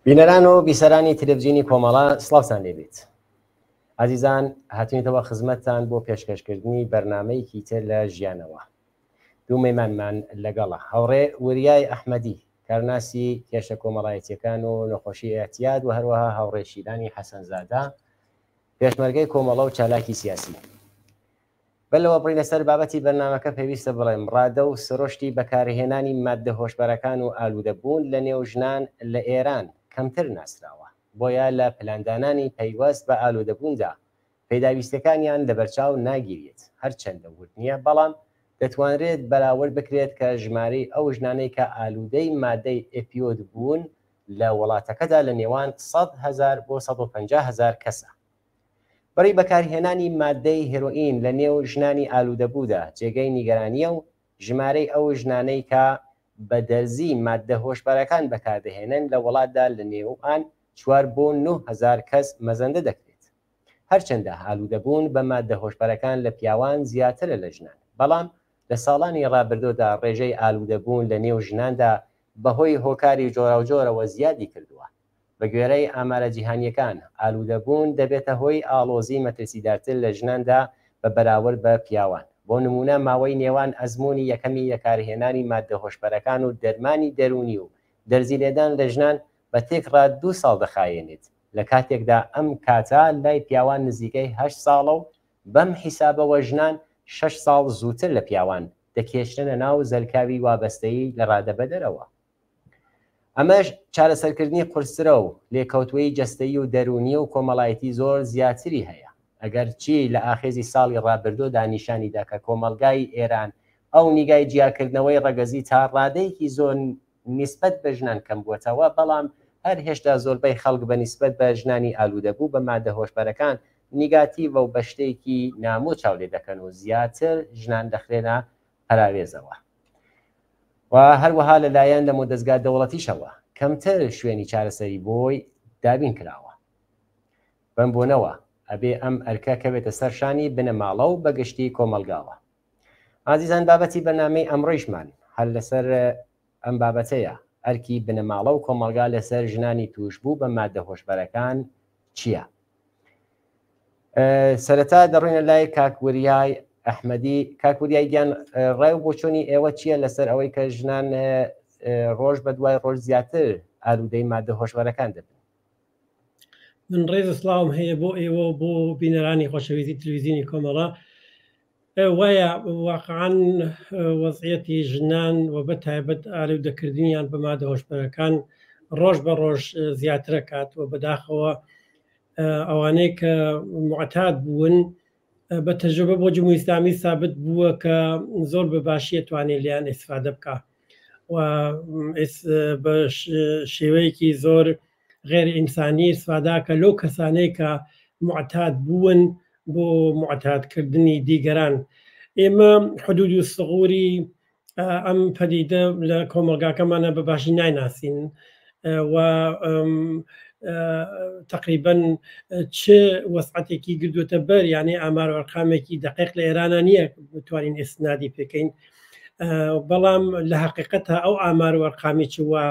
بینەران و بیسەرانی تلڤیزیۆنی کۆمەڵە سڵاوتان لێبێت. عزیزان هاتوونیتەوە خزمەتتان بۆ پێشکەشکردنی بەرنامەیەکی تر لە ژیانەوە. دوو مەیمانمان لەگەڵە هەوڕێ وریای ئەحمەدی کارناسی کێشە کۆمەڵایەتیەکان و نەخۆشی ئەتیاد و هەروەها هاوڕێشیدانی حەسەنزادە پێشمەرگەی کۆمەڵە و چالاکی سیاسی. بەلەوە بڕی لەسەر بابەتی بەرنامەکە پێویستە بڵێم ڕادە و سرۆشتی بەکارهێنانی مادە هۆشبەرەکان و ئالوودەبوون لە نێو ژنان لە ئێران کەمتر ناسراوە، بۆیە لە پلاندانانی پەیوەست بە ئالوودەبووندا پێداویستەکانیان لە بەرچاو ناگیرێت. هەرچەندە وت نییە، بەڵام دەتوانرێت بەراورد بکرێت کە ژمارەی ئەو ژنانەی کە ئالوودەی مادەی ئۆپیۆد بوون لە وڵاتەکەدا لە نێوان 100,000 بۆ 150,000 کەسە. بەڕی بەکارهێنانی مادەی هێرۆئین لە نێو ژنانی ئالوودەبوودا جێگەی نیگەرانیە و ژمارەی ئەو ژنانەی کە بە دەرزی مادە هۆشبەرەکان بەکاردەهێنن لە وڵاتدا لە نێوان 4 بۆ 9,000 کەس مەزەندە دەکرێت. هەرچەندە ئالوودەبوون بە مادە هۆشبەرەکان لە پیاوان زیاترە لە ژنان، بەڵام لە ساڵانی ڕابردوودا ڕێژەی ئالوودەبوون لە نێو ژناندا بەهۆی هۆکاری جۆراوجۆرەوە زیادی کردووە. بە گوێرەی ئامارە جیهانیەکان ئالوودەبوون دەبێتە هۆی ئاڵۆزی مەترسیدارتر لە ژناندا بە بەراورد بە پیاوان. بۆ نمونە ماوەی نێوان ئەزمموی یەکەمی یەکارهێنانی مادە هۆشبەرەکان و دەرمانی دەرونی و دەرزی لێدان لە ژنان بە تێکڕات 2 ساڵ دەخایێنێت، لە کاتێکدا ئەم کاتە لای پیاوان نزیکەی 8 ساڵە و بەم حیسابەوە ژنان 6 ساڵ زووتر لە پیاوان دەکێشتنە ناو زەرکاوی وابەستەیی لە ڕادەبە دەرەوە. ئەمەش چارەسەرکردنی قورسرە و لێکەوتوەی جەستەیی و دەرونی و کۆمەڵایەتی زۆر زیاتری هەیە. ئەگەر چی لە ئاخێزی ساڵی ڕابردوودا نیشانیدا کە کۆمەلگای ئێران ئەو نیگای جیاکردنەوەی ڕەگەزی تا ڕادەیەکی زۆر نیسبەت بە ژنان کەم بووەتەوە، بەڵام هەر هێشتا زۆربەی خەڵک بە نیسبەت بە ژنانی ئالوودەبوو بە مادە هۆشبەرەکان نیگاتیڤە و بە شتێکی نامۆ چاولێ دەکەن و زیاتر ژنان دەخرێنە پەراوێزەوە. و هەروەها لەلایەن لە مۆدەزگا دەوڵەتیشەوە کەمتر شوێنی چارەسەری بۆی دابین کراوە. بەم بۆنەوە ئەبێ ئەم ئەرکە کەوێتە سەرشانی بنەماڵە و بەگشتی کۆمەلگاوە. ئازیزان بابەتی بەنامەی ئەمڕۆیشمان هەر لەسەر ئەم بابەتەیە، ئەرکی بنەماڵە و کۆمەلگا لەسەر ژنانی توشبوو بە مادە هۆشبەرەکان چییە؟ سەرەتا دەڕۆینە لای کاکوریای ئەحمەدی. کاکوریای گیان ڕێو بۆ چۆنی ئێوە چییە لەسەر ئەوەی کە ژنان ڕۆژ بە دوای ڕۆژ زیاتر ئالوودەی مادە هۆشبەرەکان دەبن؟ من ڕێز سڵاوم هەیە بۆ ئێوە بۆ بینەرانی خۆشەویستی تلڤیزیۆنی کۆمەڵە. وایە واقعاً وەزعیەتی ژنان و بە تایبەت ئالوودەکردنیان بە مادە هۆشبەرەکان ڕۆژ بە ڕۆژ زیاترە کات و بەداخەوە ئەوانەی کە معتاد بوون بە تەجربە بۆ جمهوری ئیسلامی ثابت بووە کە زۆر بە باشی توانێت لیان ئیسفادە بکە و بە شێوەیەکی زۆر غێر ئینسانی ئیسفاداکە لەو کەسانەی کە معتاد بوون بۆ معتادکردنی دیگەران. ئێمە حدود و سغوری ئەم پەدیدە لە کۆمەلگاکەمانە بە باشی نایناسین و تقریبا چه وەسعەتێکی گردووەتە بەر، یعنی ئامار و ئەرقامێکی دقیق لە ئێرانە نییە بتوانین ئێستنادی پێکەین، بەڵام لە حقیقەتە ئەو ئامار و ئەرقامی چوە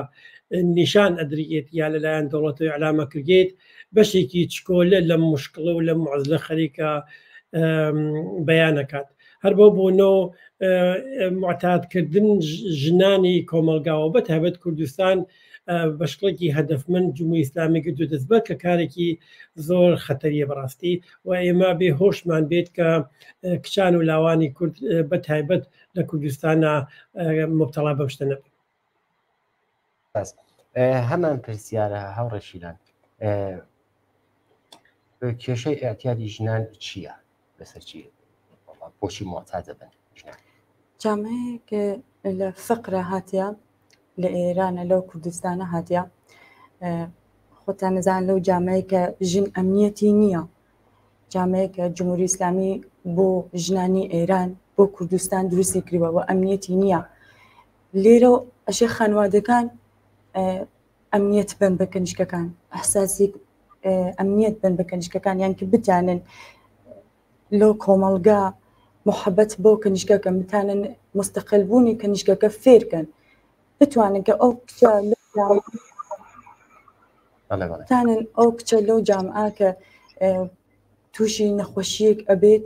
نیشان ئەدرێت یا لەلایەن دەوڵەتەوەی ئەعلامە کردێت بەشێکی چکۆلە لە مشکڵە و لە معزلە خەریکە بەیانەکات. هەر بۆ بوونەوە معتادکردن ژنانی کۆمەلگاوە بە تایبەت کوردستان بەشکڵێکی هەدەفمەند جمهوری ئیسلامی کردو دەستبەر کە کارێکی زۆر خەتەریە بەڕاستی و ئێمە بێ هۆشمان بێت کە کچان و لاوانی کورد بە تایبەت لە کوردستانە مبتەڵا بەم شتە نەبن. هەمان پرسیارە هاوڕێشیلان، کێشەی ئەتیادی ژنان چییە؟ لەسەر چی بۆچی معتادە بن ژنان؟ جامەیەکە لە فقرە هاتیە لە ئێرانە لەو کوردستانە هاتیە، خۆتان نەزان لەو جامەیە کە ژن ئەمنیەتی نییە، جامەیە کە جمهوری ئیسلامی بۆ ژنانی ئێران بۆ کوردستان دروستی کردووە و ئەمنیەتی نییە. لێرە ئەشێ خانوادەکان ئەمنیەت بن بە کەنیشکەکان، ئەحساسی ئەمنیەت بن بە کەنیشکەکان، یان کە بتانن لەو کۆمەلگا محەبەت بۆ کەنیشکەکە بتانن مستەقل بوونی کەنیشکەکە فێرکەن، بتوانن کە ئەو تانن ئەو کچە لەو جامعە کە تووشی نەخۆشیەک ئەبێت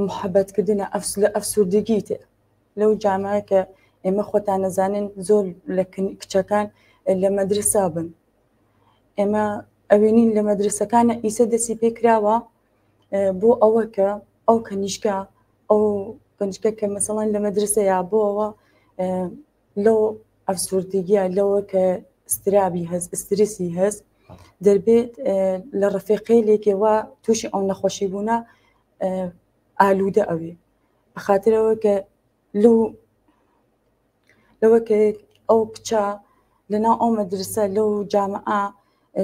محەبەتکردنە لە ئەفسوردگی تێ لەو جامعە کە ئێمە خۆتان نەزانن زۆر لە کچەکان لە مەدرسا بن ئێمە ئەوێنین لە مەدرسەکانە ئیسە دەستی پێ کراوە بۆ ئەوە کە ئەو کەنیشکە ئەو کەنیشکە کە مەسەڵەن لە مەدرسەیە بۆەوە لەو ئەفسوردگیە لەوە کە استرابی هەست ئسترسی هەست دەبێت لە ڕفێقەی لێکێوە تووشی ئەو نەخۆشی بوونە ئالوودە ئەوێ بەخاترەوە کە لەوە کە ئەو کچە لەناو ئەو مەدرسە لەو جامعە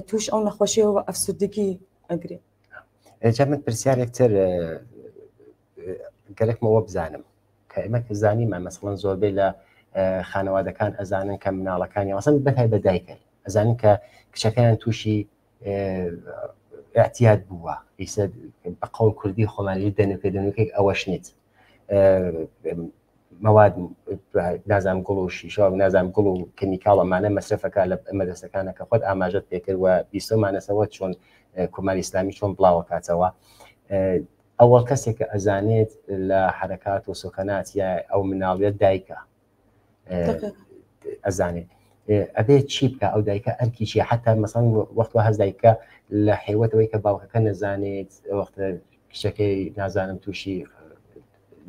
توش ئەو نەخۆشیەوە ئەفسوردگی ئەگرێ. جا من پرسیارێکتر گەرەکمەوە بزانم کە ئێمە زانیمان مەسەڵەن زۆربەی لە خانەوادەکان ئەزانن کە مناڵەکانی وەسەن بەتای بەدایکن ئەزانن کە کچەکەیان تووشی اعتیاد بووە ئیسە بە قەول کوردی خۆمانی دەنوکەیک ئەوەش نیت مواد نازام گوڵ و شیشە نازام گوڵ و کیمیکاڵ ئەمانە مەصرفەکە لە مەدرسەکانە کە خۆت ئاماژەت پێکرد و بیستۆمانەسەوە چۆن کۆماری ئیسلامی چۆن بڵاوە کاتەوە ئەوەڵ کەسێک کە ئەزانێت لە حرەکات و سوکەنات یا ئەو مناڵێت دایکە ئەزانێت ئەبێت چی بکە ئەو دایکە ئەرکی چیە حتا مەسەڵەن وەختوە هەست دایکە لە حیوەتەوەی کە باوکەکە نەزانێت وەختە کچەکەی نازانم تووشی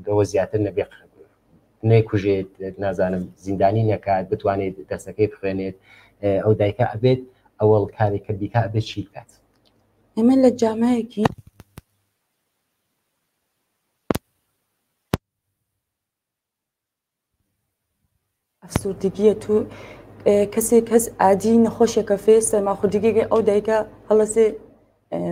دەوە زیاتر نەبێ نەیکوژێت نازانم زیندانی نەکات بتوانێت دەستەکەی بخوێنێت ئەو دایکە ئەبێت ئەوەڵ کارێکە بیکە ئەبێت چی بکات ئێمە لە جامەیەکی ئەفسوردگیە تو کەسێک کەس ئادی نەخۆشێکە فێ سەرماخوردگی ئەو دایکە هەڵەسێ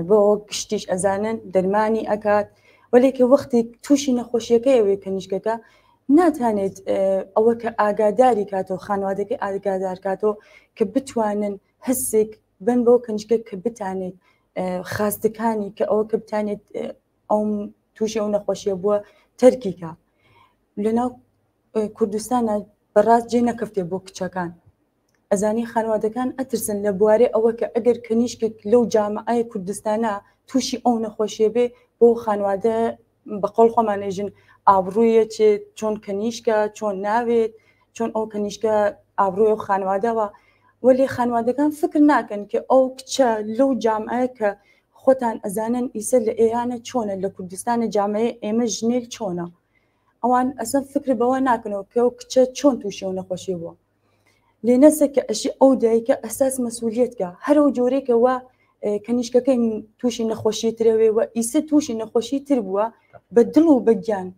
بۆ گشتیش ئەزانن دەرمانی ئەکات وەلێکە وەختێک تووشی نەخۆشیەکە ئەوێ کەنیشکەکە ناتوانێت ئەوە کە ئاگاداری کاتەوە خانوادەکەی ئاگادار کاتەوە کە بتوانن هەستێک بن بۆ کەنیشکە کە بتانێت خاستەکانی کە ئەوە کە بتانێت ئەو تووشی ئەو نەخۆشیە بووە تەرکیکە لەناو کوردستانە بەڕاست جێ نەکەفتێ بۆ کچەکان ئەزانی خانوادەکان ئەترسن لە بوارەی ئەوە کە ئەگەر کەنیشکێک لەو جامعەی کوردستانە تووشی ئەو نەخۆشیە بێ بۆ خانوادە بەقۆڵ خۆمانێژن ئابڕوویە چێت چۆن کەنیشکە چۆن ناوێت چۆن ئەو کەنیشکە ئابڕووی و خانوادەوە وەلی خانوادەکان فکر ناکەن کە ئەو کچە لەو جامعەیە کە خۆتان ئەزانن ئیسە لە ئێرانە چۆنە لە کوردستانە جامعەیە ئێمە ژنێک چۆنە ئەوان ئەسەن فکر بەوە ناکەنەوە کە ئەو کچە چۆن تووشی ئەو نەخۆشی بووە لێ نەسە کە ئەشی ئەو دایکە ئەساس مەسئولیەتکە هەرەو جۆرێکەوە کەنیشکەکەی تووشی نەخۆشی ترەوێەوە ئیسە تووشی نەخۆشی تر بووە بە دڵ و بەگیان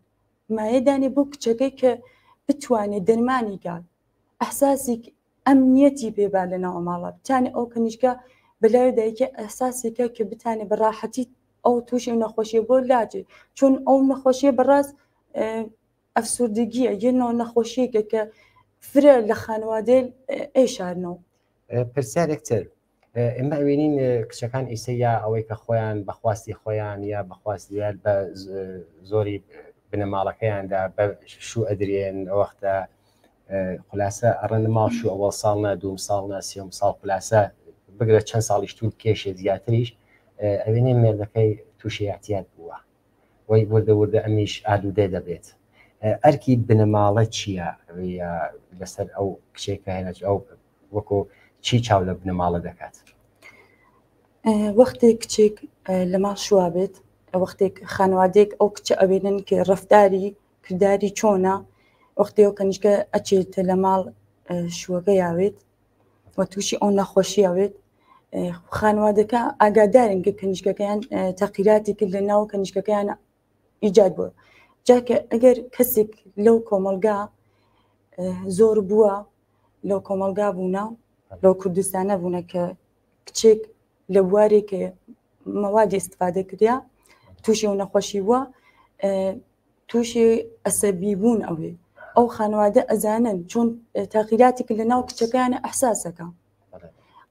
مایەدانێ بۆ کچەکەی کە بتوانێت دەرمانی کات ئەحساسی ئەمنیەتی پێبا لەناو ماڵە بتانێ ئەو کەنیشکە بەلای دایکە ئەحساسێکە کە بتانێ بەڕاحەتی ئەو تووشی نەخۆشیە بۆ لاجێ چۆن ئەو نەخۆشیە بەڕاست ئەفسوردگیە یەنەوە نەخۆشیەکە کە فرە لە خانوادەی ئێشارنەوە پرسیارێکتر ئێمە ئەوێنین کچەکان ئیسە یا ئەوەی کە خۆیان بەخواستی خۆیان یا بەخواستیان بە زۆری بنەماڵەکەیاندا بە شوو ئەدرێن وەختە خولاسە ئەڕەن ماڵ شو ئەوەڵ ساڵە دوم ساڵە سێم ساڵ خولاسە بگرە چەند ساڵیش توول کێشێ زیاتریش ئەوێنێ مێردەکەی تووشی احتیاج بووە وەی وردە وردە ئەمیش ئالوودە دەبێت ئەرکی بنەماڵە چییە لەسەر ئەو کچێکە هێنەچ ئەو وەکو چی چاو لە بنەماڵە دەکات وەختێک کچێک لە ماڵ شووا بێت وەختێک خانوادێک ئەو کچە ئەوێنن کە ڕەفتاری کردداری چۆنە وەختی ئەو کەنیشکە ئەچێتە لە ماڵ شووەکە یاوێت وە تووشی ئەو نەخۆشی یاوێت خانوادەکە ئاگادارن کە کەنیشکەکەیان تەقیراتی کرد لە ناو کەنیشکەکەیانە ئیجاد بووە جاکە ئەگەر کەسێک لەو کۆمەلگا زۆر بووە لەو کۆمەلگا بوونە لەو کوردستانە بوونە کە کچێک لە بوارێکە مەوادی استفادە کردیا تووشی و نەخۆشی بووە تووشی ئەسەبی بوون ئەوێ ئەو خانوادە ئەزانن چۆن تاقیراتی کرد لە ناو کچەکانە ئەحساسەکە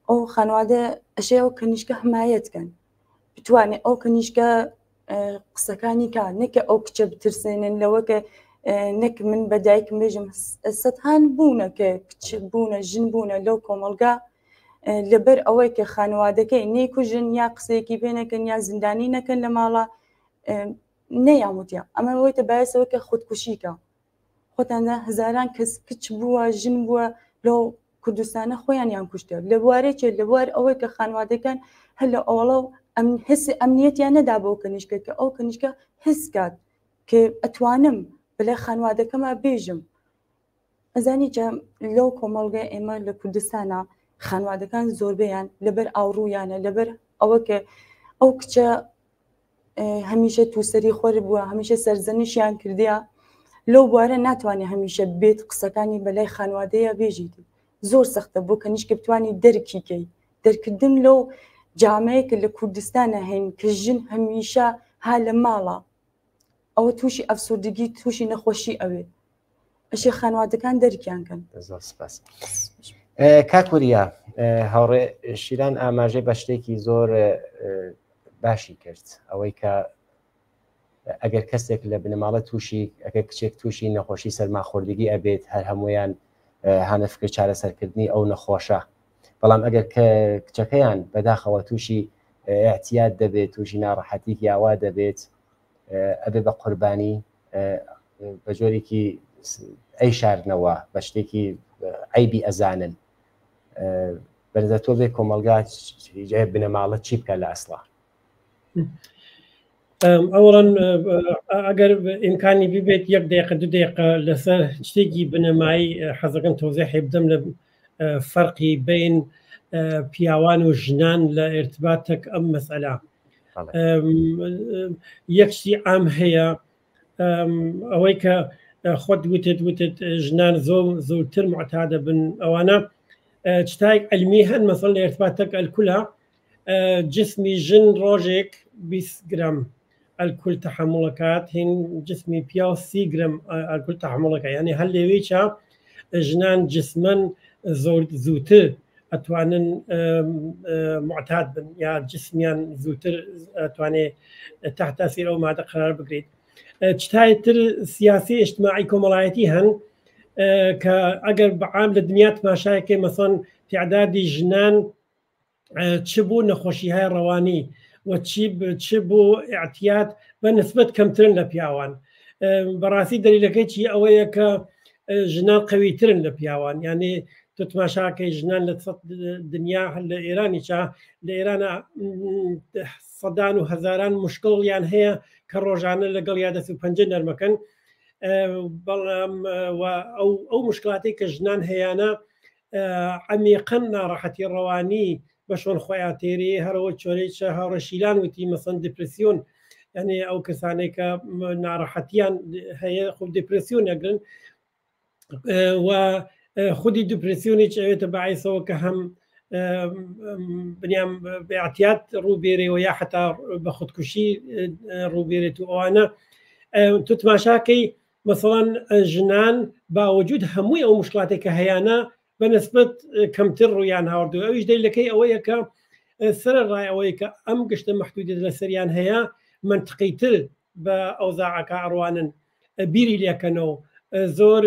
ئەو خانوادە ئەشێ ئەو کەنیشکە حمایەتکەن بتوانێت ئەو کەنیشکە قسەکانی کار نەکە ئەو کچە بترسێنن لەوەکە نەک من بەدایکم بێژم سەدهان بوونە کە کچ بوونە ژن بوونە لەو کۆمەلگا لەبەر ئەوەی کە خانوادەکەی نەیکوژن یا قسەیەکی پێ نەکەن یا زیندانی نەکەن لە ماڵە نەیاموتیا ئەمە ئەوەیتە باعثەوە کە خودکوشیکە خۆتاندا هزاران کەس کچ بووە ژن بووە لەو کوردستانە خۆیان یان کوشتە لە بوارێکێ لە بوار ئەوەی کە خانوادەکان هەر لە ئەوڵە و حسی ئەمنیەتیان نەدا بۆ کەنیشکە کە ئەو کەنیشکە حس کات کە ئەتوانم بەلای خانوادەکەمە بێژم ئەزانی لەو کۆمەڵگە ئێمە لە کوردستانە خانوادەکان زۆربیان لەبەر ئاوڕوویانە لەبەر ئەوە کە ئەو کچە هەمیشە تووسەری خۆر بووە هەمیشە سەرزەنیشیان کردیا لەو بوارە ناتوانێت هەمیشە بێت قسەکانی بەلای خانوادەیە بێژیت زۆر سەختە بۆ کەنیشکە بتوانی دەرکیکەی دەرکردن لەو جامەیە کە لە کوردستانە هەین کە ژن هەمیشە ها لە ماڵە ئەوە تووشی ئەفسوردگی تووشی نەخۆشی ئەوێ ئەشی خانوادەکان دەرکیان کەن. سپاس. کاکوریا هاوڕێ شیران ئاماژەی بە شتێکی زۆر باشی کرد ئەوەی کە ئەگەر کەسێک لە بنەماڵە تووشی ئەگەر کچێک تووشی نەخۆشی سەرماخۆردگی ئەبێت هەر هەمویان هانەفکر چارەسەرکردنی ئەو نەخۆشە بەڵام ئەگەر کچەکەیان بەداخەوە تووشی احتیات دەبێت تووشی ناڕەحەتی یاوا دەبێت ئەبێ بە قوربانی بە جۆرێکی ئەی شارنەوە بە شتێکی عیبی ئەزانن بەنظر تۆ بێ کۆمەلگا بنەماڵە چی بکە لە ئەسڵا؟ ئەوڵەن ئەگەر ئیمکانی ببێت 1 دقیقە 2 دقیقە لەسەر شتێکی بنەمایی حەزەکەم تۆزیحی بدەم لە فەرقی بین پیاوان و ژنان لە ارتباطێک ئەم مەسئلە. یەک شتی عام هەیە ئەوەی کە خۆت وتت ژنان زۆرتر معتادە بن ئەوانە شتایك علمی هەن مەسەڵ لە ارتباطێک ئەلکولە جسمی ژن ڕۆژێک 20 گرام الكل تحملكات هن جسمي بياو 30 جرام الكل تحملك يعني هل لويتشا جنان جسمن زوتر اتوانن معتاد بن يا جسميان زوتر اتواني تحت تاثير او ماده قرار بقريد تشتايتر سياسي اجتماعي كوملايتي هن كاجر بعام الدنيا ما شايكه مثلا تعداد جنان تشبو نخوشي هاي رواني وتشبو اعتياد بنسبة كمترن لبياوان براسي دليلكي شي اويا ك جنان قويترن لبياوان يعني تتماشاكي جنان لتصد الدنيا الايراني شا لايران صدان وهزاران مشكل يعني هي كروجان لقل يادس وبنجنر مكان او مشكلاتي كجنان هيانا عميقا راحتي الرواني بشون خواتيري هرو تشوريش هرو شيلان وتي مثلا ديبرسيون يعني او كسانيك ناراحتيان هي خو ديبرسيون يقلن وخدي ديبرسيون تبعي سو كهم بنيام باعتياد روبيري ويا حتى باخد كشي روبيري تو انا تتماشاكي مثلا جنان بوجود هموي او مشكلاتك هيانا بنسبة كمتر يعني هاردو أو يجدي لكي أويك سر الرأي أويك أم قشت محدودة للسريان هي منطقيتر بأوضاعك عروانا بيري ليكنو زور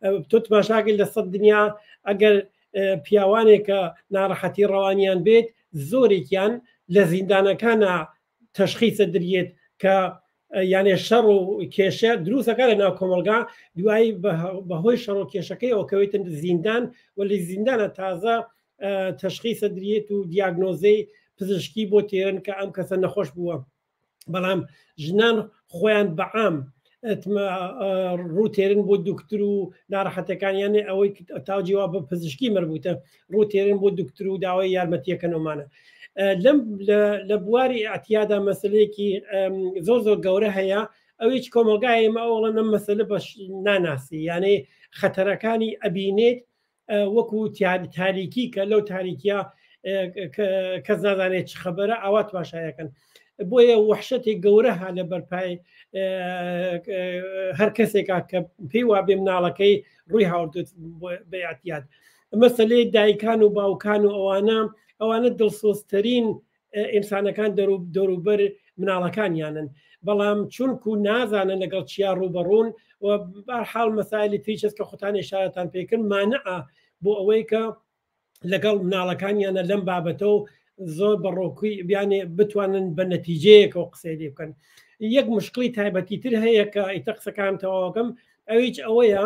بتوت مشاكل لصد الدنيا أقل بياوانك نارحتي روانيان بيت زوري كان لزيندانا كان تشخيص الدريت ك يعني الشر وكيشة دروسة كان لنا كملقا دواي بهوي شر وكيشكي وكويت الزندان واللي الزندان تازة تشخيص دريت ودياغنوزي بزشكي بوتيرن كأم كسن نخوش بوا بلام جنان خوان بعام روتيرن بو دكتورو ناراحته كان يعني اوي تاو جواب بزشكي مربوطه روتيرن بو دكتورو داوي يارمتيه كانوا معنا لم لبواري اعتيادا مسليكي زوزو قوره هيا اويش كوملقاي ما اولا مسألة باش ناناسي يعني خطركاني ابينيت وكو تاريكي كلو تاريكيا كزنازانيت خبره اوات باشايا كان بويا وحشتي قورها لبرباي هر كسيكا كبيوا بمنالكي رويها وردو باعتياد مسألة دايكانو باوكانو اوانا دڵسۆزترین ئینسانەکان دەوروبەر مناڵەکان یانن بەڵام چونکو نازانن لەگەڵ چیا ڕوبەڕوون و بەرحاڵ مەسایلی تریچەس کە خۆتان ئێشارەتان پێکرد مانعە بۆ ئەوەی کە لەگەڵ مناڵەکانیانە لەم بابەتەوە زۆر بەڕۆکوی بیانێ بتوانن بە نەتیجەیەکەوە قسەی لێ بکەن. یەک مشکلی تایبەتی تر هەیە کە ئیتە قسەکان تەواوەکەم ئەویش ئەوەیە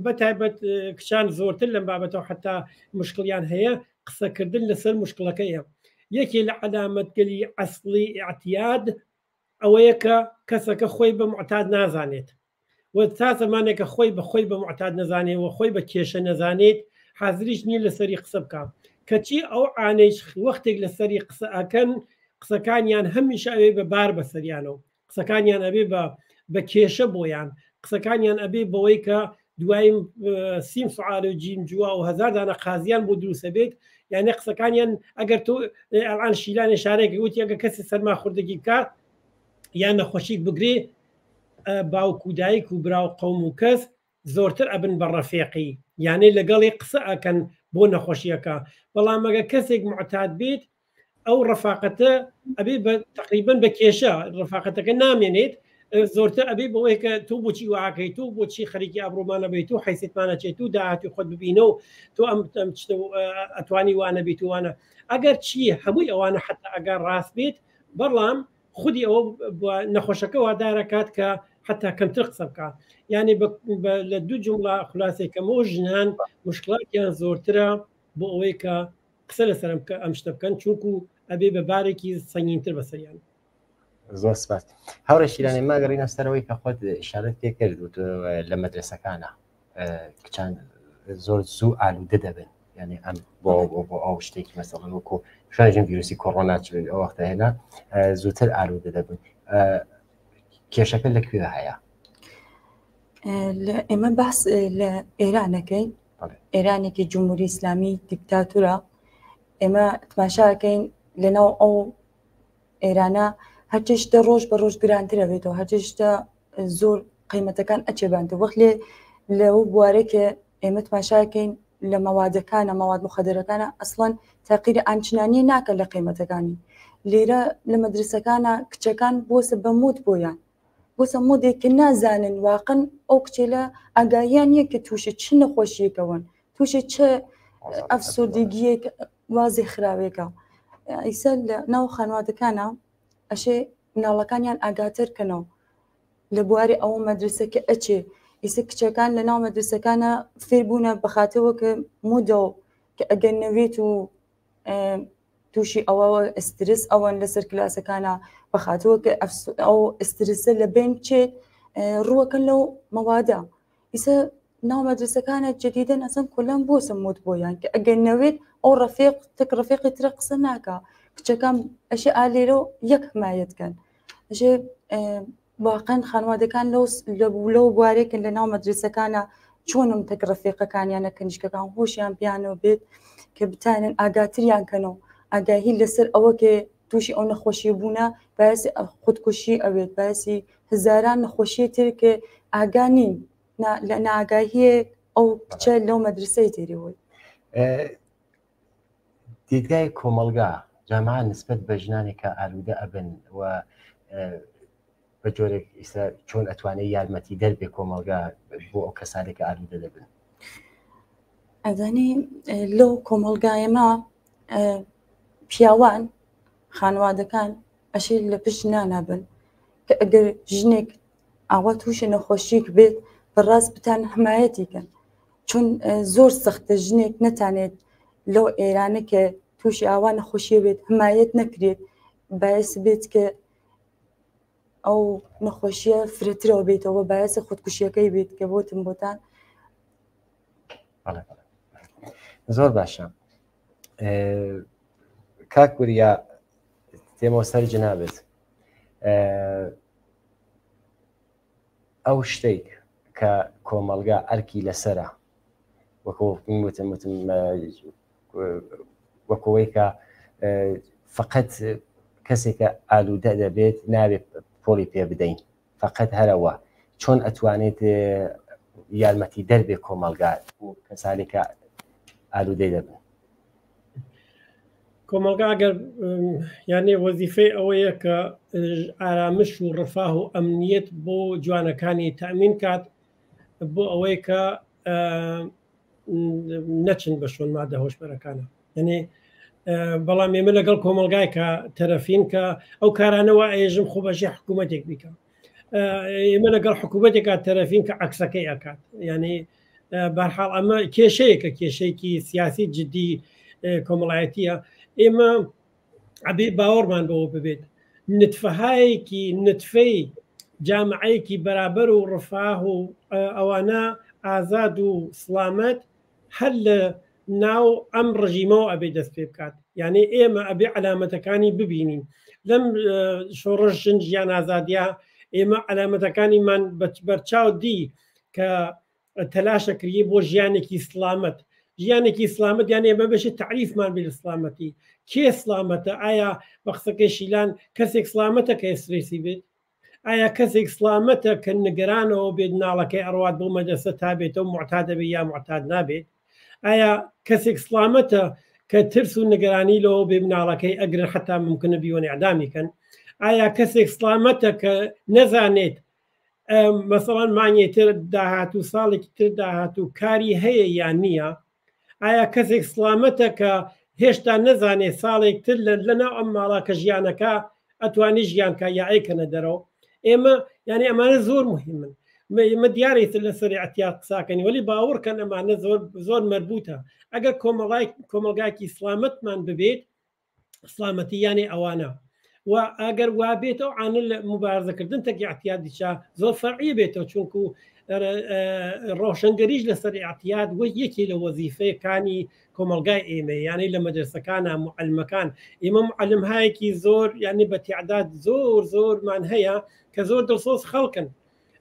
بەتایبەت کچان زۆرتر لەم بابەتەوە حتا مشکلیان هەیە قسەکردن لەسەر مشکلەکەیە. یەکێ لە علامەتگەلی ئەسڵی ئاعتیاد ئەوەیە کە کەسەکە خۆی بە معتاد نازانێت و تا زمانێکە خۆی بە خۆی بە معتاد نەزانێت و خۆی بە کێشە نەزانێت حاضریش نییە لەسەری قسە بکە کەچی ئەو ئانەیش وەختێک لەسەری قسە ئەکەن قسەکانیان هەمیشە ئەوێ بە بار بەسەریانەوە قسەکانیان ئەبێ بە کێشە بۆیان قسەکانیان ئەبێ بەوەی کە دوایم سیم سوعال و جیم جووا و هەزار دانە قازیان بۆ دروستە بێت یعنی قسەکانیان ئەگەر تۆ ئەڵان شیلانی شارێکی وتی ئەگە کەسی سەرما خوردگی بکات یان نەخۆشیک بگرێ باوکو دایک و براو قەوم و کەس زۆرتر ئەبن بە ڕەفێقی یانێ لەگەڵی قسە ئەکەن بۆ نەخۆشیەکە بەڵام ئەگە کەسێک معتاد بێت ئەو ڕەفاقەتە ئەبێ تقریبن بە کێشە ڕەفاقەتەکە نامێنێت زۆرتر ئەبێ بەوەی کە تۆ بۆچی واکەی تۆ بۆچی خەریکی ئابڕۆمانە بێت و حیسێتمانە چێت و داهاتی خۆت ببینە و تۆ ئەم ئەتوانی وانە بیت وانە ئەگەر چیە هەمووی ئەوانە حتا ئەگەر ڕاست بێت بەڵام خودی ئەوە نەخۆشەکە وادارەکات کە حتا کەمتر قسە بکە یعنی لە دوو جمڵە خولاسێکەمەوە ژنان مشکلاتیان زۆرترە بۆ ئەوەی کە قسە لەسەرم ئەم شتە بکەن چونکو ئەبێ بە بارێکی سەنگینتر بەسەریان. زۆر سپاس. هەورە شیرانی ماگەڕینە سەرەوەی کە خۆت ئیشارەت پێ کرد و لە مەدرسەکانە کچان زۆر زوو ئالوودە دەبن یعنی ئەم بۆ ئەو شتێکی مەسەڵەن وەکو شاژن ڤیرۆسی کۆڕۆنا ئەو وەختە هێنا زووتر ئالوودە دەبن کێشەکە لەکوێ هەیە؟ ئێمە باس لە ئێرانەکەین ئێرانێکی جمهوری ئیسلامی دیکتاتورە ئێمە تماشاکەین لەناو ئەو ئێرانە هەرچشتە ڕۆژ بە ڕۆژ گرانترە بێتەوە هەرچشتە زۆر قیمەتەکان ئەچێبانتە وەخت لەو بوارێکە ئێمە تماشاکەین لە مەوادەکانە مەواد مخەدەرەکانە ئەسڵەن تاقیری ئامچنانی ناکە لە قیمەتەکانی لێرە لە مەدرسەکانە کچەکان بۆسە بەموت بۆیان بۆسە مۆدێککە نازانن واقعن ئەو کچێ لە ئاگاییان یەکە تووشە چ نەخۆشیەکەون تووشە چه ئەفسۆردگیەک وازی خراوێکە ئیسا لە ناو خانوادەکانە ئەشێ مناڵەکانیان ئاگاترکەنەوە لە بواری ئەوە مەدرسەکە ئەچێ ئیسە کچەکان لە ناو مەدرسەکانە فێربوونە بەخاتەوە کە مودەوە کە ئەگەر نەوێت و تووشی ئەوە ئەسترس ئەوەن لەسەر کلاسەکانە بەخاتەوە کە ئەو ئەسترسە لە بین بچێت ڕووەکەن لەو مەوادە ئیسە ناو مەدرسەکانە جدیدەن ئەسم کۆلان بۆ سموت بۆیان کە ئەگەر نەوێت ئەو ڕەفێق تەک ڕەفێقی ترە قسە ناکە کچەکان ئەشێ ئالێرە یەک حمایەتکەن ئەشێ واقعەن خانوادەکان لەو بوارێکن لە ناو مەدرسەکانە چۆنم تەک ڕەفێقەکانیانە کەنیشکەکان هۆشیان پیانەوە بێت کە بتانن ئاگاتریان کەنەوە ئاگاهی لەسەر ئەوە کە تووشی ئەو نەخۆشی بوونە باسی خودکوشی ئەوێت باسی هزاران نەخۆشیە تر کە ئاگانین لە ناگاهیە ئەو کچە لەو مەدرسەی تێریەوەی دیدگای کۆمەلگا جامعە نسبەت بە ژنانێکە ئالوودە ئەبن و بە جۆرێک ئیسا چۆن ئەتوانێت یارمەتی دەربێ کۆمەلگا بۆ ئەو کەسانێکە ئالوودە دەبن ئەزانی لەو کۆمەلگایەمە پیاوان خانوادەکان ئەشێ لە پشت نانابن کە ئەگەر ژنێک ئاوا تووشە نەخۆشیک بێت بەڕاست بتان حمایەتیکەن چون زۆر سەختە ژنێک نەتانێت لەو ئێرانە کە تووشی ئاوا نەخۆشیە بێت حمایەت نەکرێت باعث بێت کە ئەو نەخۆشیە فرەترەوە بێتەوە باعث خودکوشیەکەی بێت کە بۆتم بۆتان زۆر باشە کاک وریا تێمەوە سەر جنابێت ئەو شتێک کە کۆمەلگا ئەرکی لەسرە وەکەوەی کە فقط کەسێکە ئالوودە دەبێت نابێت پۆلی پێ بدەین فقط هەرەوە چۆن ئەتوانێت یارمەتی دەربێ کۆمەلگا و کەسانێکە ئالوودەی دەبن کۆمەلگا ئەگەر یانێ وەزیفەی ئەوەیە کە ئارامش و ڕفاه و ئەمنیەت بۆ جوانەکانی تەمین کات بۆ ئەوەی کە نەچن بە شوێن مادە هۆشبەرەکانە. یعنی بەڵام ئێمە لەگەڵ کۆمەلگای کە تەرەفین کە ئەو کارانەوە ئێژم خۆ بەژێ حکوومەتێک بیکە. ئێمە لەگەڵ حکوومەتێکا تەرەفین کە عکسەکەی ئەکات. ینی بەرحاڵ ئەمە کێشەیەکە کێشەیەکی سیاسی جدی کۆمەڵایەتیە. ئێمە ئەبێ باوەڕمان بەوە ببێت نتفەهایەکی نتفەی جامعەیەکی بەرابەر و ڕفاه و ئەوانە ئازاد و سلامەت هەر لە ناو ئەم ڕژیمەوە ئەبێ دەست پێ بکات. یعنی ئێمە ئەبێ علامەتەکانی ببینین لەم شۆڕش ژیان ئازادیا. ئێمە علامەتەکانیمان بەرچاو دی کە تەلاشە کردی بۆ ژیانێکی سلامەت. ژیانێکی سلامەت یان ئێمە بەشی تعریفمان بێ لە سلامەتی. کێ سلامەتە؟ ئایا بە قسەکەی شیلان کەسێک سلامەتە کە ئێسترێسی بێت؟ ئایا کەسێک سلامەتە کە نگرانەوە بێت ناڵەکەی ئەڕوات بۆ مەدەسە تا بێتەوە معتادە بێت یا معتاد نابێت؟ ئایا کەسێک سلامەتە کە ترس و نگرانی لەوە بێ مناڵەکەی ئەگرن حتا ممکنە بیوەنی ئەعدامیکەن؟ ئایا کەسێک سلامەتە کە نەزانێت مەسەڵەن مانگی تر داهاتوو ساڵێکی تر داهاتوو کاری هەیە یان نییە؟ ئایا کەسێک سلامەتە کە هێشتا نەزانێت ساڵێک تر لەناو ئەم ماڵا کە ژیانەکە ئەتوانی ژیانکە یا ئەیکەنە دەرەوە؟ ئێمە یعنی ئەمانە زۆر مهمن. ئێمە دیارێت لەسەری ئەتیات قساکەنی وەلی باوەڕکەن ئەمانە زۆر مربوطە. ئەگەر کۆمەلگایکی سلامەتمان ببێت سلامەتی یانی ئەوانە و ئەگەر وابێتەوە عانە لە مبارزەکردن تەکی ئەتیادیشا زۆر فەرعی بێتەوە چونکو ڕۆشنگەریش لەسەر ئەتیاد وە یەکی لە وەزیفەیەکانی کۆمەلگای ئێمە یانی لە مەدرسەکانە معلمەکان. ئێمە معلمهایەکی زۆر یعنی بە تعداد زۆرمان هەیە کە زۆر دڵسۆز خەڵکن.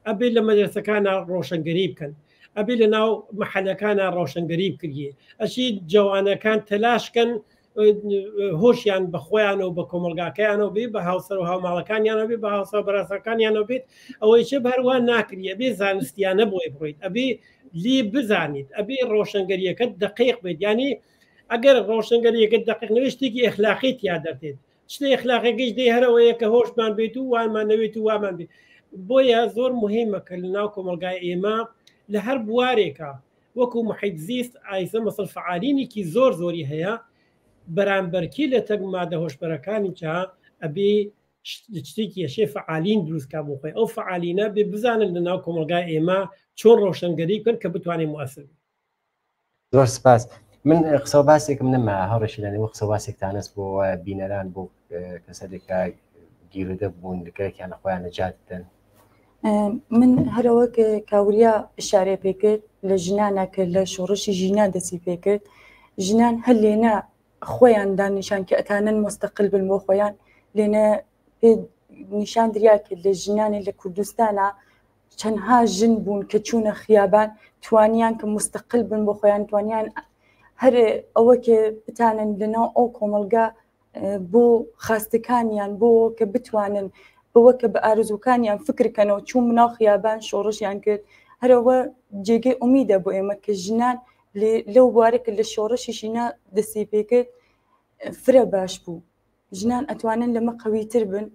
ئەبێ لە مەدرسەکانە ڕۆشنگەری بکەن، ئەبێ لە ناو مەحەلەکانە ڕۆشنگەری بکردیێ. ئەشی جوانەکان تەلاشکەن هۆشیان بە خۆیانەوە بە کۆمەلگاکەیانەوە بێ بە هاوسەر و هاوماڵەکانیانە بێ بە هاوسە بەراسەکانیانەوە بێت. ئەوەی چه بەروان ناکردی ئەبێ زانستیانە بۆی بڕیت، ئەبێ لی بزانیت، ئەبێ ڕۆشنگەریەکەت دقیق بێت. ینی ئەگەر ڕۆشنگەریەکەت دقیق نوێت شتێکی ئەخلاقی تیا دەردێت. شتێ ئەخلاقیەکەیش دێ هەرەوەیە کە هۆشمان بێت و وانمان نەوێت و وامان بێت. بۆیە زۆر مهمە کە لە ناو کۆمەلگای ئێمە لە هەر بوارێکە وەکو محیط زیست ئایسە مەسڵ فعالینێکی زۆری هەیە بەرامبەرکی لە تەک مادە هۆشبەرەکانی چا ئەبێ شتێکی یەشێ فعالین دروستکە بۆ خۆی. ئەو فعالینە بێ بزانن لە ناو کۆمەلگای ئێمە چۆن ڕۆشنگەری بکەن کە بتوانێت موەسر. زۆر سپاس. من قسە باسێکم نەما هەڕێکی لەنێوە قسە باسێکتانست بۆ بینەران بۆ کەسێکە گیرودە بوون لەکەیان لە خۆیان نەجات بدەن. من هەرەوە کە کاوریا ئشارێ پێکرد لە ژنانە کە لە شۆڕشی ژینە دەسی پێکرد ژنان هەر لێنە خۆیان دانیشان کە ئەتانن مستەقل بن بۆ خۆیان لێنە نیشان دریا کرد لە ژنانی لە کوردستانە چەندها ژن بوون کە چوونە خیابان توانیان کە مستەقل بن بۆ خۆیان توانیان هەر ئەوە کە بتانن لەناو ئەو کۆمەلگا بۆ خاستەکانیان بۆ کە بتوانن بەوە کە بە ئارزووکانیان فکرکەنەوە چوون مناو خیابان شۆڕشیان کرد. هەرەوە جێگەی ئومیدە بۆ ئێمە کە ژنان لەو بوارێکە لە شۆڕشی ژینە دەستی پێکرد فرە باش بوو. ژنان ئەتوانن لەمە قەویتر بن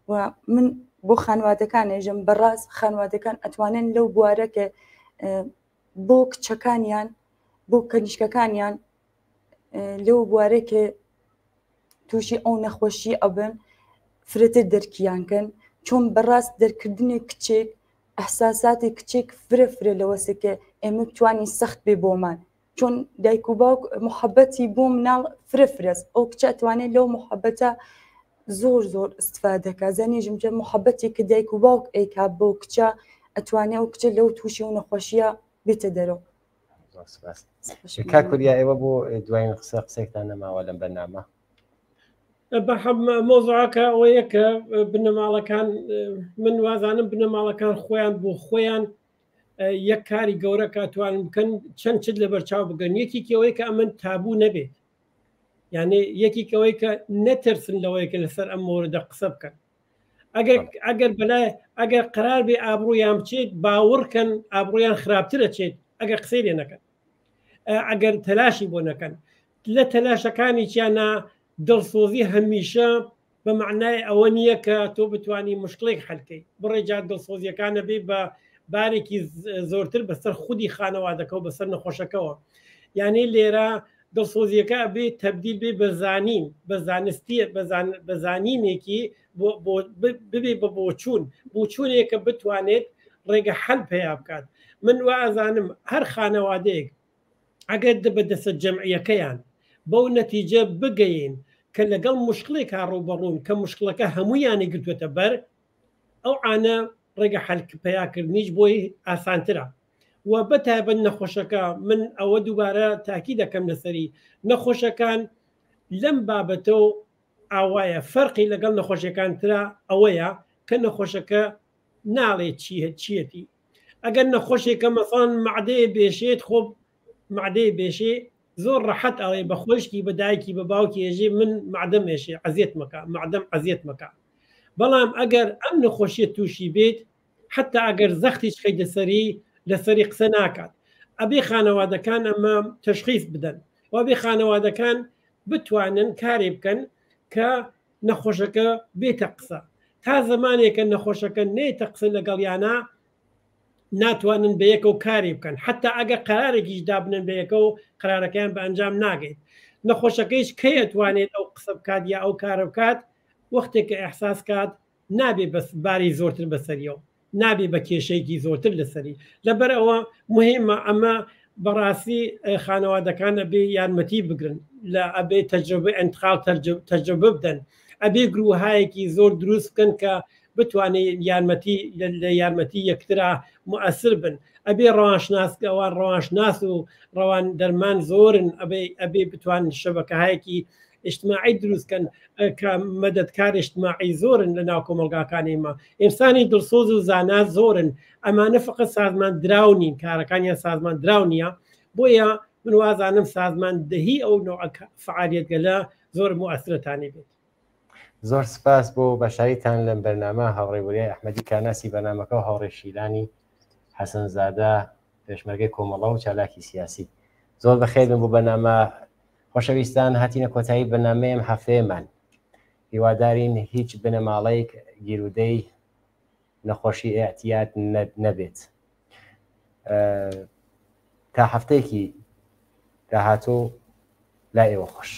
و من بۆ خانوادەکان ئێژم بەڕاست خانوادەکان ئەتوانن لەو بوارەکە بۆ کچەکانیان بۆ کەنیشکەکانیان لەو بوارێکە تووشی ئەو نەخۆشی ئەبن فرەتر دەرکیانکەن چۆن بەڕاست دەرکردنی کچێک ئەحساساتی کچێک فرە لەوەسێکە ئێمە توانی سەخت بێ بۆمان چۆن دایک و باوک محەبەتی بۆ مناڵ فرەست ئەو کچە توانێت لەو محەبەتە زۆر استفادەکە زانیژم جە محەبەتی کە دایک و باوک ئەیکا بۆ کچە ئەتوانێت ئەو کچە لەو تووشی و نەخۆشیە بێتە دەرەوە. کاکوریا ئێوە بۆ دوایین قسەیەکتان نەماوە لەم بەرنامە؟ بەحەب مۆزوعەکە ئەوەیە کە بنەماڵەکان من وازانم بنەماڵەکان خۆیان بۆ خۆیان یەک کاری گەورە کاتوانن بکەن چەند چت لە بەرچاو بگەن. یەکیکەوەی کە ئەمن تابوو نەبێت، یعنی یەکیکەوەی کە نەترسن لەوەیە کە لەسەر ئەم مۆردە قسە بکەن. ئەگەر بەلای ئەگەر قرار بێ ئابڕوویان بچێت باوەڕکەن ئابڕوویان خراپترە چێت ئەگەر قسەی لێ نەکەن، ئەگەر تەلاشی بۆ نەکەن لە تەلاشەکانی چیانە دڵسۆزی هەمیشە بە معنای ئەوە نییە کە تۆ بتانی مشکلێک حەلکەی بڕێجات دڵسۆزیەکانە بێ بە بارێکی زۆرتر بەسەر خودی خانەوادەکە و بەسەر نەخۆشەکەەوە. یعنی لێرە دڵسۆزیەکە بێ تەبدیل بێ بەزانین بە زانستی بەزانینێکی ببێ بە بۆچوون بۆچوونێکە بتوانێت ڕێگە حەل پێیا بکات. من وا ئەزانم هەر خانەوادەیەک ئەگەر بە دەسە جەمعیەکەیان بەو نەتیجە بگەین کە لەگەڵ مشکلێک ڕوبەڕوون کە مشکلەکە هەموویانی گرتوێتە بەر ئەو ئانە ڕێگە حەل پیاکردنیش بۆی ئاسانترە. و بەتایبەت نەخۆشەکە من ئەوە دووبارە تاکی دەکەم لەسەری نەخۆشەکان لەم بابەتە و ئاوایە فەرقی لەگەڵ نەخۆشیەکان ترا ئەوەیە کە نەخۆشەکە ناڵێ چیەتی. ئەگەر نەخۆشێکە مەسان معدەیە بێشێت خۆ معدەیە بێشێ زۆر ڕەحەت ئەڵێ بە خۆشکی بە دایکی بە باوکی ێژێ من معدەم ێشێ عەزیەت مەکە معدەم عەزیەت مەکە. بەڵام ئەگەر ئەم نەخۆشیە تووشی بێت حتا ئەگەر زەختیش خەیتە سەری لەسەری قسە ناکات. ئەبێ خانەوادەکان ئەمە تەشخیص بدەن و بێ خانەوادەکان بتوانن کارێ بکەن کە نەخۆشەکە بێتە قسە. تا زمانێکە نەخۆشەکە نێتە قسە لەگەڵیانە ناتوانن بە یەکە و کاری بکەن حتا ئەگە قرارێکیش دابنن بە یەکە و قرارەکەیان بە ئەنجام ناگەیت. نەخۆشەکەیش کەیەتوانێت ئەو قسە بکات یا ئەو کارە بکات وەختێک کە ئەحساس کات نابێ بەس باری زۆرتر بەسەریەوە نابێ بە کێشەیەکی زۆرتر لەسەری. لەبەر ئەوە مهمە ئەمە بەڕاستی خانەوادەکان ئەبێ یارمەتی بگرن لە ئەبێ تەجربە ئەنتخاب تەجربە بدەن ئەبێ گروهایەکی زۆر دروست بکەن کە بتوانێت لە یارمەتی یەکترا مؤثر بن. ئەبێ ڕەوانشناسکەوان ڕەوانشناس و ڕەوان دەرمان زۆرن ئەبێ بتوان شەبەکەهایەکی اجتماعی دروستکەن کە مەدەدکار اجتماعی زۆرن لە ناو کۆمەلگاکانێمە. ئێمسانی دڵسۆز و زانا زۆرن ئەمانە فقط سازمان دراونین کارەکانیان سازمان دراو نییە بۆیە من وازانم سازمان دەهی ئەو نوع فعالیتگەلە زۆر مؤثرەتانی بێت. زۆر سپاس بۆ بەشاریتان لەم بەرنامە هاوڕێوەریای ئەحمەدی کاناسی بەنامەکە و هاوڕێشیلانی حەسەنزادە پێشمەرگەی کۆمەڵە و چالاکی سیاسی. زۆر بەخێر بن بۆ بەنامە. خۆشەویستان هاتینە کۆتایی بەنامەیەم هەفتەیەمان. هیوادارین هیچ بنەماڵەیەک گیرودەی نەخۆشی ئەعتیاد نەبێت. تا هەفتەیەکی داهاتوو لا ئێوە خۆش.